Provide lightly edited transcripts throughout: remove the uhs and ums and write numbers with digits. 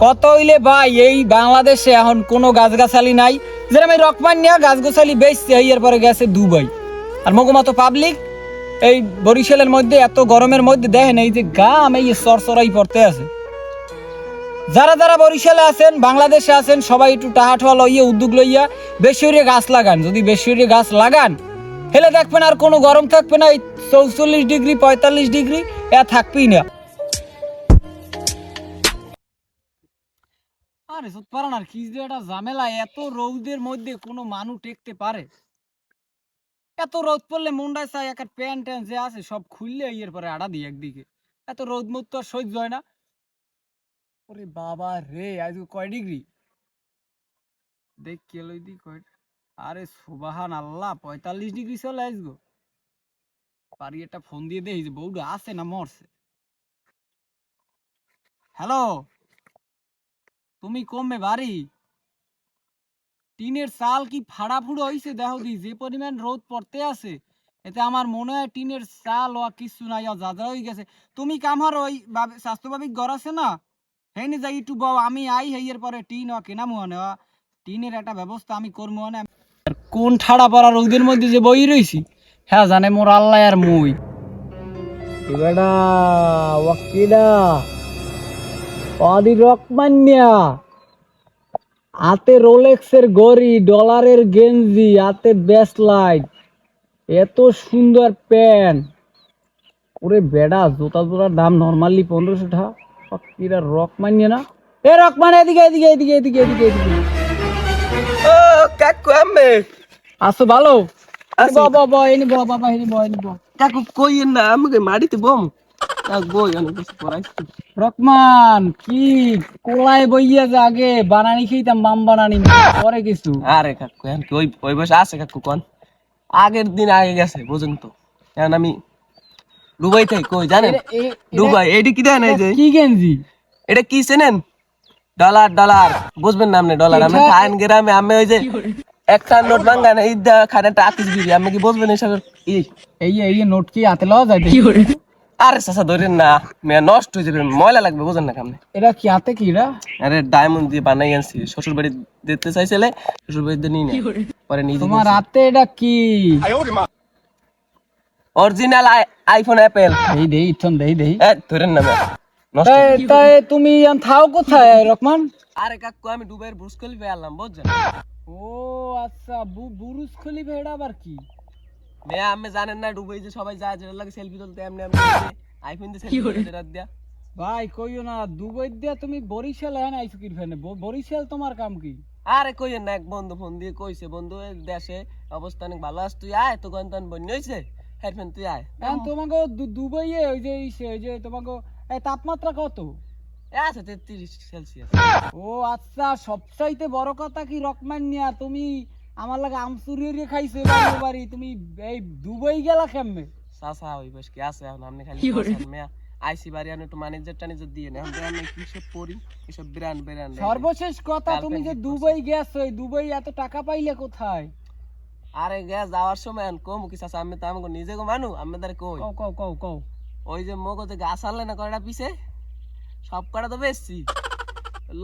কত হইলে ভাই এই বাংলাদেশে এখন কোনো গাছগাছালি নাই। যেরকম এই রকমান নিয়ে গাছগাছালি বেচছে এর পরে গেছে দুবাই। আর মতো পাবলিক এই বরিশালের মধ্যে এত গরমের মধ্যে দেখেন এই যে গাম এই সরসরাই পড়তে আছে। যারা যারা বরিশালে আছেন বাংলাদেশে আছেন সবাই একটু টাহাঠোয়া লইয়া উদ্যোগ লইয়া বেশি হইরে গাছ লাগান। যদি বেশি হইরে গাছ লাগান হেলে দেখবেন আর কোনো গরম থাকবে না। এই 44 ডিগ্রি 45 ডিগ্রি থাকবেই না। আরে সত পারেন আর কি যে একটা ঝামেলা, এত রৌদের মধ্যে কোনো মানুষ টেকতে পারে? এত রোদ পড়লে মুন্ডায় চাই একটা প্যান্ট ট্যান্ট যে আছে সব খুললে এর পরে আড়া দিই একদিকে। এত রোদ মত তো আর সহ্য হয় না। ওরে বাবা রে, আজ কয় ডিগ্রি দেখ কেলই দি কয়। আরে সুবাহান আল্লাহ, 45 ডিগ্রি চলে আসবো। পারি একটা ফোন দিয়ে দেখি যে বউটা আছে না মরছে। হ্যালো, তুমি কমবে বাড়ি? টিনের চাল কি ফাড়া ফুড়ো হয়েছে দেখো দি, যে পরিমাণ রোদ পড়তে আছে এতে আমার মনে হয় টিনের চাল ও কিছু নাই, যা হয়ে গেছে। তুমি কামার ওই স্বাস্থ্যভাবিক ঘর আছে না, হেনি যাই একটু বাও, আমি আই হেয়ের পরে টিন ও কেনা মনে টিনের একটা ব্যবস্থা আমি করবো না। কোন ঠাড়া পড়া রোদের মধ্যে যে বই রইছি হ্যাঁ জানে মোর আল্লাহ আর মুই। এবাডা ওয়াকিডা অদি রকমান্যা, হাতে রোলেক্সের ঘড়ি, ডলারের গেঞ্জি, হাতে ব্যাসলাইট, এত সুন্দর প্যান্ট। ওরে বেডা জোতা জোড়ার দাম নর্মালি 1500 টাকা। কিরা রকমান্যা না? এ রকমান এদিকে এদিকে এদিকে এদিকে এদিকে এদিকে। ও কাকু আম্মে আসো ভালো? আছি। বাবা এনি বাবা এনি এনি কাকু কইেন না আমাকে মাটিতে বম কাক বই অনেক কিছু পড়াইছি। রকমান কি কোলায় বইয়া যে আগে বানানি খেতাম, মাম বানানি পরে কিছু। আরে কাকু এখন কি ওই বয়স আছে কাকু? কোন আগের দিন আগে গেছে বুঝুন তো। এখন আমি দুবাই থেকে কই জানেন? দুবাই এইটা কি দেন? এই যে কি গেঞ্জি এটা কি চেনেন? ডলার ডলার বুঝবেন না আপনি? ডলার আমি খান গ্রামে আমি ওই যে একটা নোট ভাঙ্গা না ঈদা খান একটা আকিস বিড়ি আমি কি বুঝবেন এসব? এই এই নোট কি হাতে লওয়া যায়? আরে চাচা ধরেন না, মেয়ে নষ্ট হয়ে যাবে, ময়লা লাগবে বুঝেন না কেমনে। এটা কি হাতে কি রা? আরে ডায়মন্ড দিয়ে বানাই আনছি, শ্বশুর বাড়ি দিতে চাইছিলে, শ্বশুর বাড়িতে নিয়ে না পরে নিজে। তোমার হাতে এটা কি? Original iPhone Apple. দেই দেই ইথন দেই দেই। ধরেন না মেয়ে নষ্ট। তাই তুমি থাও কোথায় রকমান? আরে কাকু আমি দুবাইয়ের বুর্জ খলিফা আনলাম বুঝছেন? ও আচ্ছা, বুরুজ খলিফা এটা আবার কি? মেয়ে আমি জানেন না দুবাই যে সবাই যায় যেটা লাগে সেলফি তুলতে, এমনি এমনি আইফোন দিয়ে সেলফি তুলতে রাত দিয়া। ভাই কইও না, দুবাই দিয়া তুমি বরিশাল হ্যাঁ আইছো কি ফেনে? বরিশাল তোমার কাম কি? আরে কইেন না, এক বন্ধু ফোন দিয়ে কইছে বন্ধু এই দেশে অবস্থা অনেক ভালো আছে, তুই আয়, তো গন্তন বন্য হইছে হেরফেন তুই আয়। এখন তোমাকে দুবাইয়ে ওই যে তোমাকে তাপমাত্রা কত? আছে 33°C। ও আচ্ছা, সবচাইতে বড় কথা কি রকমান নিয়া তুমি আমার লাগে আমসুরিয়ে খাইছো বাড়ি, তুমি এই দুবাই গেলা কেমনে? চাচা ওই বয়স কি আছে এখন? আপনি খালি মেয়া আইসি বাড়ি আনে একটু ম্যানেজার ট্যানেজার দিয়ে না এখন আমি কি সব পড়ি এসব ব্র্যান্ড ব্র্যান্ড। সর্বশেষ কথা, তুমি যে দুবাই গেছো, এই দুবাই এত টাকা পাইলে কোথায়? আরে গ্যাস যাওয়ার সময় কম কি চাচা, আমি তো আমাকে নিজে গো মানু আমাদের কই কও কও কও কও। ওই যে মগো যে গাছ আনলে না কয়টা পিছে সব কটা তো বেচছি,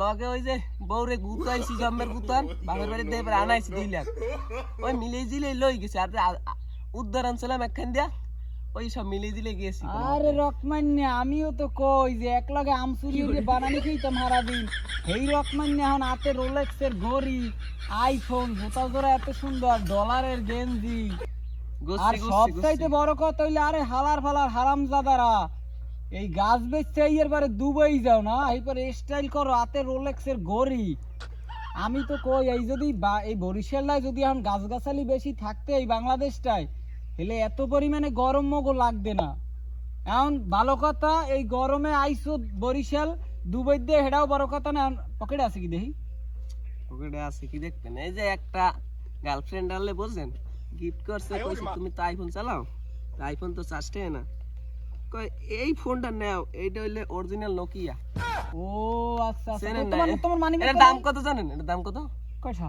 লগে ওই যে বউরে গুতাইছি জম্মের গুতান বাপের বাড়ি দিয়ে আনাইছি 2 লাখ, ওই মিলেই জিলেই লই গেছে। আর উদ্ধার আনছিলাম একখান দিয়া, ওই সব মিলেই জিলে গেছি। আরে রকমান্যা, আমিও তো কই যে এক লগে আমসুরি দিয়ে বানানি খেতাম সারা দিন। এই রকমান্যা এখন হাতে রোলেক্সের ঘড়ি, আইফোন, জুতা জোড়া এত সুন্দর, ডলারের গেঞ্জি। আর সবচাইতে বড় কথা হইলে আরে হালার ফালার হারামজাদারা এই গাছ বেচতে এর পরে দুবাই যাও না, এই পরে স্টাইল করো, হাতে রোলেক্সের ঘড়ি। আমি তো কই এই যদি এই বরিশালটায় যদি এখন গাছগাছালি বেশি থাকতে এই বাংলাদেশটায়, তাহলে এত পরিমাণে গরম মগো লাগবে না। এখন ভালো কথা এই গরমে আইসো বরিশাল, দুবাই দিয়ে হেডাও বড় কথা না। পকেটে আছে কি দেখি? পকেটে আছে কি দেখবেন? এই যে একটা গার্লফ্রেন্ড আনলে বুঝছেন গিফট করছে, কইছে তুমি তো আইফোন চালাও, আইফোন তো চাষতে না, কই এই ফোনটা নাও, এইটা হইলে অরিজিনাল নোকিয়া। ও আচ্ছা, চেনেন না? তোমার মানি এর দাম কত জানেন? এর দাম কত? কয়টা?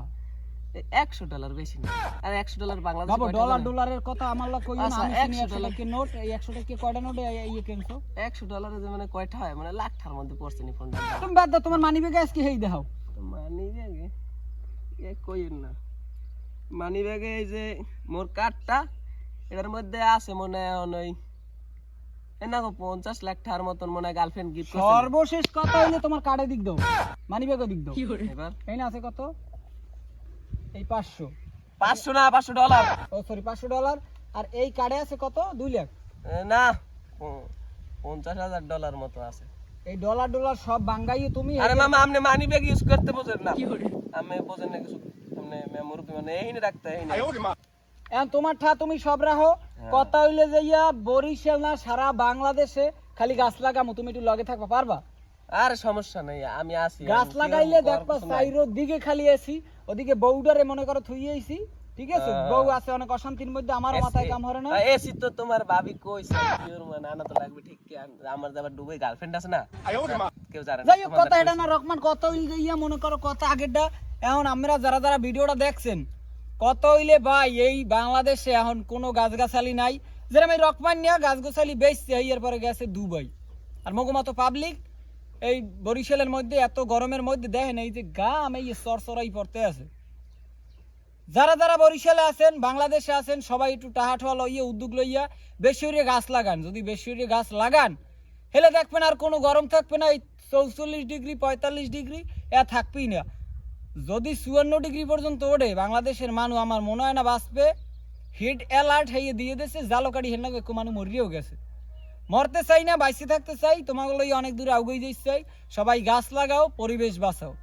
$100 বেশি না। আর $100 বাংলাদেশে বাবু কয়টা ডলার জানেন? ডলারের কথা আমার লগ কইও না, আচ্ছা, আমি চিনি 100 100 টাকা নোট, এই 100 টাকা কয়টা নোট এই কেনছো? $100 যে মানে কয়টা হয় মানে লাখটার মধ্যে পড়ছে নি ফোনটা। তুমি বাদ দাও, তোমার মানি ব্যাগে আজকে হেই দেখাও। মানি ব্যাগে এ কইেন না, মানি ব্যাগে এই যে মোর কার্ডটা এটার মধ্যে আছে মনে হয় ওই না 50 লাখ টাকার মতন মনে হয় গার্লফ্রেন্ড গিফট করছে। সর্বশেষ কথা হইলে তোমার কার্ডে দিক দাও, মানি ব্যাগে দিক দাও। এবার এই না আছে কত, এই 500, 500 না $500 ও সরি $500, আর এই কার্ডে আছে কত 2 লাখ। না $50,000 মতো আছে। এই ডলার সব বাঙ্গাইয়ে তুমি আরে মামা আপনি মানি ব্যাগ ইউজ করতে বোঝেন না, আমি বোঝেন না কিছু, আপনি মেমোরি মানে এইনে রাখতে এইনে। এখন তোমার ঠা তুমি সব রাখো। কথা হইলে যাইয়া বরিশাল না সারা বাংলাদেশে খালি গাছ লাগামু, তুমি একটু লগে থাকবা পারবা? আর সমস্যা নাই আমি আছি। গাছ লাগাইলে দেখবা সাইরো দিকে খালি আছি, ওদিকে বউডারে মনে করো থুইয়েছি, ঠিক আছে? বউ আছে অনেক অশান্তির মধ্যে, আমার মাথায় কাম হরে না। এসি তো তোমার ভাবি কইছে পিওর মানে আনা তো লাগবে ঠিক কি, আমার যাবার দুবাই গার্লফ্রেন্ড আছে না, কেউ জানে না। যাই হোক কথা এটা না রহমান, কথা হইলে যাইয়া মনে করো কথা আগেরটা। এখন আমরা যারা যারা ভিডিওটা দেখছেন, কত হইলে ভাই এই বাংলাদেশে এখন কোনো গাছগাছালি নাই। যেরকম এই রকমান নিয়ে গাছগাছালি বেচছে, এর পরে গেছে দুবাই। আর মতো পাবলিক এই বরিশালের মধ্যে এত গরমের মধ্যে দেখেন এই যে গাম এই সরসরাই পড়তে আছে। যারা যারা বরিশালে আছেন, বাংলাদেশে আছেন, সবাই একটু টাহাঠোয়া লইয়া উদ্যোগ লইয়া বেশি হইলে গাছ লাগান। যদি বেশি হইলে গাছ লাগান হেলে দেখবেন আর কোনো গরম থাকবে না। এই 44 ডিগ্রি 45 ডিগ্রি এ থাকবেই না। যদি 54 ডিগ্রি পর্যন্ত ওঠে বাংলাদেশের মানুষ আমার মনে হয় না বাঁচবে। হিট অ্যালার্ট হয়ে দিয়ে দিয়েছে, জালকাড়ি হেন লাগে মানুষ মরিয়েও গেছে। মরতে চাই না, বাইসে থাকতে চাই, তোমাগুলোই অনেক দূরে আগুই দিতে চাই। সবাই গাছ লাগাও, পরিবেশ বাঁচাও।